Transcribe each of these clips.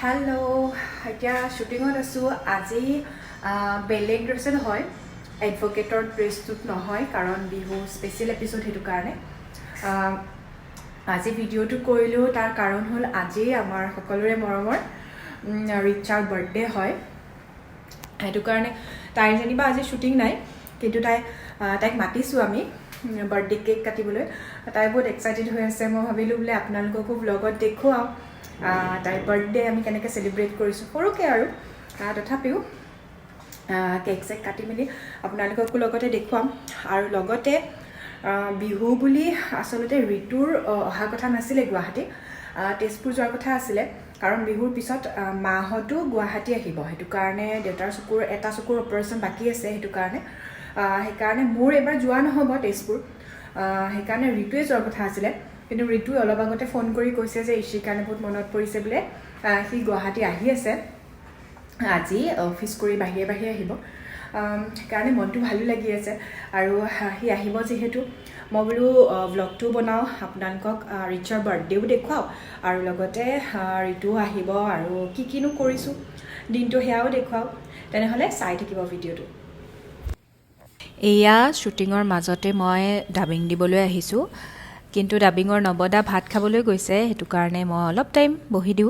hello এতিয়া শুটিঙত আছো আজি বেলেগ ড্ৰেছত হয় এডভোকেটৰ ড্ৰেছটোত নহয় কাৰণ বিহু স্পেচিয়েল এপিসোড হেতু কাৰণে আজি ভিডিওটো কৰিলো তাৰ কাৰণ হল আজি আমাৰ সকলোৰে মৰমৰ ৰিচাৰ বাৰ্থডে হয় হেতু কাৰণে তাই জানিবা আজি শুটিং নাই কিন্তু তাইক মাতিছো আমি বাৰ্থডে কেক কাটিবলৈ তাই বহুত এক্সাইটেড হৈ আছে মই ভাবিলো বলে আপোনালোককো ব্লগত দেখুৱাও তাইৰ বাৰ্থডে আমি কেনেকৈ সেলিব্ৰেট কৰিছো সৰুকে আৰু তথাপিও কেক চেক কাটি মেলি আপোনালোককো লগতে দেখুৱাম আৰু লগতে বিহু বুলি আসলতে ঋতুৰ অহা কথা নাছিলে গুৱাহাটী তেজপুৰ যোৱাৰ কথা আছিলে কাৰণ বিহুৰ পিছত মাহতো গুৱাহাটী আহিব হেতু কাৰণে দেউতাৰ চকুৰ অপাৰেশ্যন বাকি আছে হেতু কাৰণে সেইকাৰণে মোৰ এবাৰ যোৱা নহব তেজপুৰ সেইকাৰণে ঋতুৱে যোৱাৰ কথা আছিলে কিন্তু ঋতু অলপ আগতে ফোন কৰি কৈছে যে ইশিৰ কাৰণে বহুত মনত পৰিছে বলে সি গুৱাহাটী আহি আছে আজি অফিস কৰি বাহিৰে আহিব কাৰণে মনটো ভালো লাগি আছে আৰু সি আহিব যেহেতু মই বলো ব্লগটো বনাও আপোনালোকক ৰিচাৰ বাৰ্থডেও দেখুৱাও আৰু লগতে ঋতু আহিব আৰু কিনো কৰিছো দিনটো হেয়াও দেখুৱাও তেনেহলে চাই থাকিব ভিডিওটো এয়া শুটিঙৰ মাজতে মই ডাবিং দিবলৈ আহিছো কিন্তু ডাবিঙৰ নবদা ভাত খাবলৈ গৈছে হেতু কাৰণে মই অলপ টাইম বহি দিও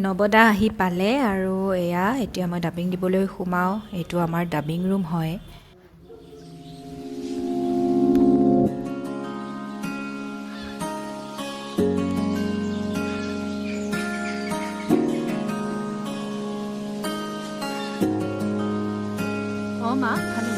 নবদা আহি পালে আৰু এয়া এতিয়া মই ডাবিং দিবলৈ সোমাও এটো আমাৰ ডাবিং ৰুম হয় ও মা ভালো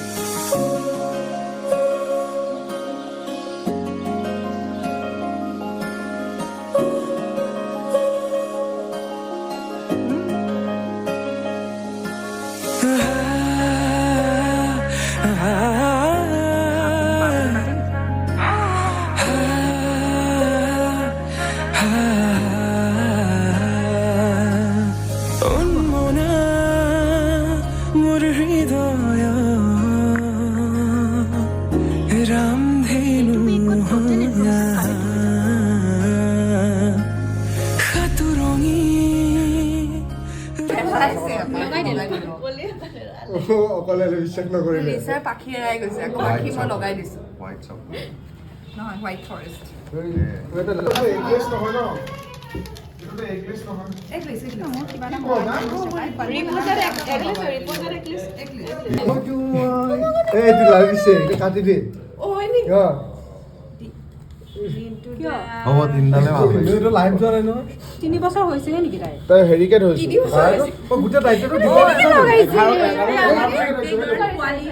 অকলে বিশ্বাস নকৰিলে ৰিচাৰ পাখি এৰাই গৈছে আকৌ পাখি মই লগাই দিছো হোৱাইট চক নহয় হোৱাইট ফৰেষ্ট এটা এগ্লেছ নহয় ন এটা এগ্লেছ নহয় এগ্লেছ মোৰ কিবা না ৰিপোৰ্টাৰ এগ্লেছ এই তুই লাগিছে এটা কাটি দে ও হয়নি হ'ব তিনডালে ভাল এইটো লাইভ যোৱা নাই নহয় 3 বছৰ হৈছেহে নেকি তাই হেৰিকেট হৈছে গোটেই দায়িত্বটো দিব পোৱালি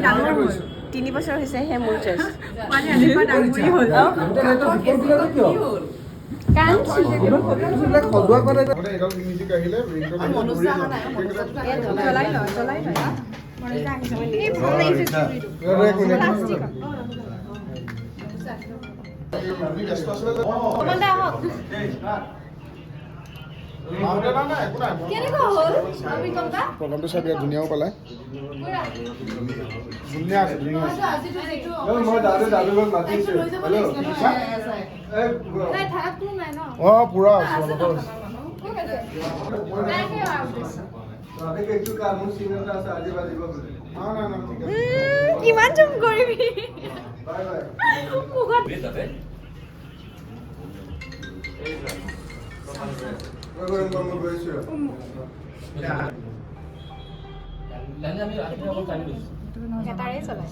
ডাঙৰ হ'ল 3 বছৰ হৈছে হে মোৰ চেষ্ট পোৱালি আনিবা ডাঙৰি হ'ল গোটেই দায়িত্ব বিপদ কিয় কান খদুৱা কৰে মানে এডাল মিউজিক আহিলে ৰিংটন মনুষ্য আহা নাই চলাই লয় মনুষ্য আহিছে এই ভাল লাগিছে প্লাষ্টিক কমান্ডা হক কেনেকুৱা হ'ল অভিকম্পা প্ৰগ্ৰামটো চাই বিৰাট ধুনীয়াও পালে ধুনীয়া মই দাদু মাতিছো হেল্ল' নাই থাক কোনো নাই ন পুৰা আছে কিমান জুম কৰিবি বাই বাই মুগত মই গৈছো কেটাৰে চলাই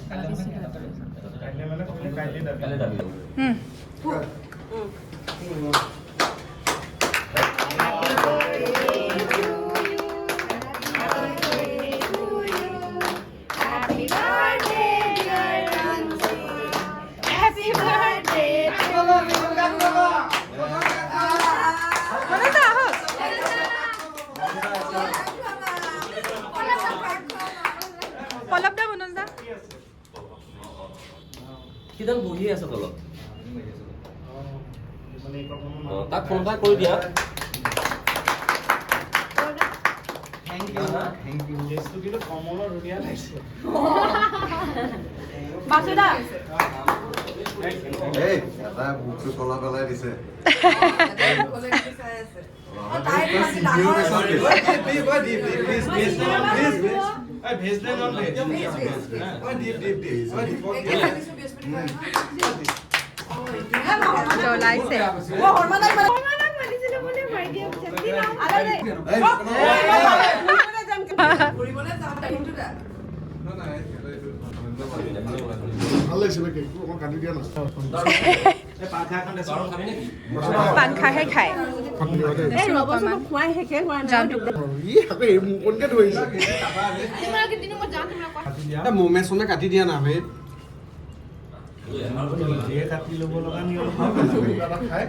কিদাল বহি আছে তলত তাক ফোন এটা কৰি দিয়া থ্যাংক ইউ টেষ্টটো কিন্তু কমলৰ ধুনীয়া লাগিছে বাসুদা এই এটা বুকটো কলা পেলাই দিছে জ্বলাইছে ভাল লাগিছিলে কেকটো অকণ কাটি দিয়া না পান খাইহে খায় মুখনকে ধৰিছে মোমে চমে কাটি দিয়া না ভাই কাটি ল'ব লগা নিয়ম খাই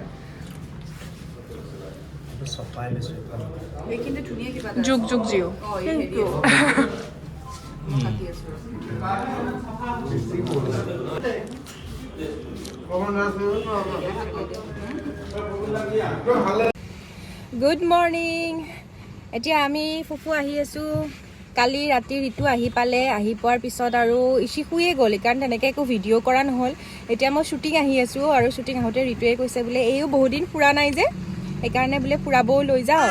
চপাই লৈছো এইখিনিতে ধুনীয়া কিবা যুগ যুগ জিও গুড মৰ্ণিং এতিয়া আমি ফুফু আহি আছোঁ কালি ৰাতি ঋতু আহি পালে আহি পোৱাৰ পিছত আৰু ইচি শুয়ে গ'ল কাৰণ তেনেকৈ একো ভিডিঅ' কৰা নহ'ল এতিয়া মই শ্বুটিং আহি আছোঁ আৰু শ্বুটিং আহোঁতে ঋতুৱে কৈছে বোলে এইও বহুত দিন ফুৰা নাই যে সেইকাৰণে বোলে ফুৰাবও লৈ যাওঁ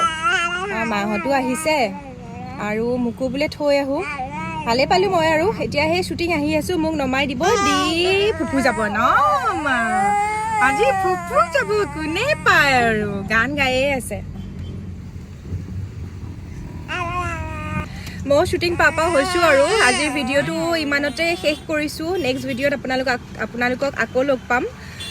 মাহঁতো আহিছে আৰু মোকো বোলে থৈ আহোঁ ভালেই পালোঁ মই আৰু এতিয়া সেই শ্বুটিং আহি আছোঁ মোক নমাই দিব দি ফুফু যাব ন মা আজি ফুফু যাব কোনে পায় আৰু গান গায়ে আছে মই শ্বুটিং পাপাও হৈছোঁ আৰু আজিৰ ভিডিঅ'টো ইমানতে শেষ কৰিছোঁ নেক্সট ভিডিঅ'ত আপোনালোকক আকৌ লগ পাম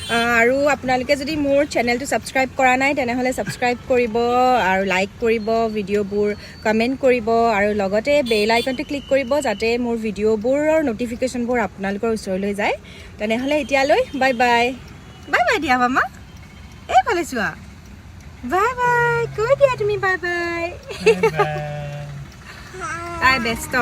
আৰু আপোনালোকে যদি মোৰ চেনেলটো ছাবস্ক্ৰাইব কৰা নাই তেনেহ'লে ছাবস্ক্ৰাইব কৰিব আৰু লাইক কৰিব ভিডিঅ'বোৰ কমেণ্ট কৰিব আৰু লগতে বেল আইকনটো ক্লিক কৰিব যাতে মোৰ ভিডিঅ'বোৰৰ ন'টিফিকেশ্যনবোৰ আপোনালোকৰ ওচৰলৈ যায় তেনেহ'লে এতিয়ালৈ বাই বাই বাই বাই দিয়া মামা এইফালে চোৱা বাই বাই কৈ দিয়া তুমি বাই বাই তাই ব্যস্ত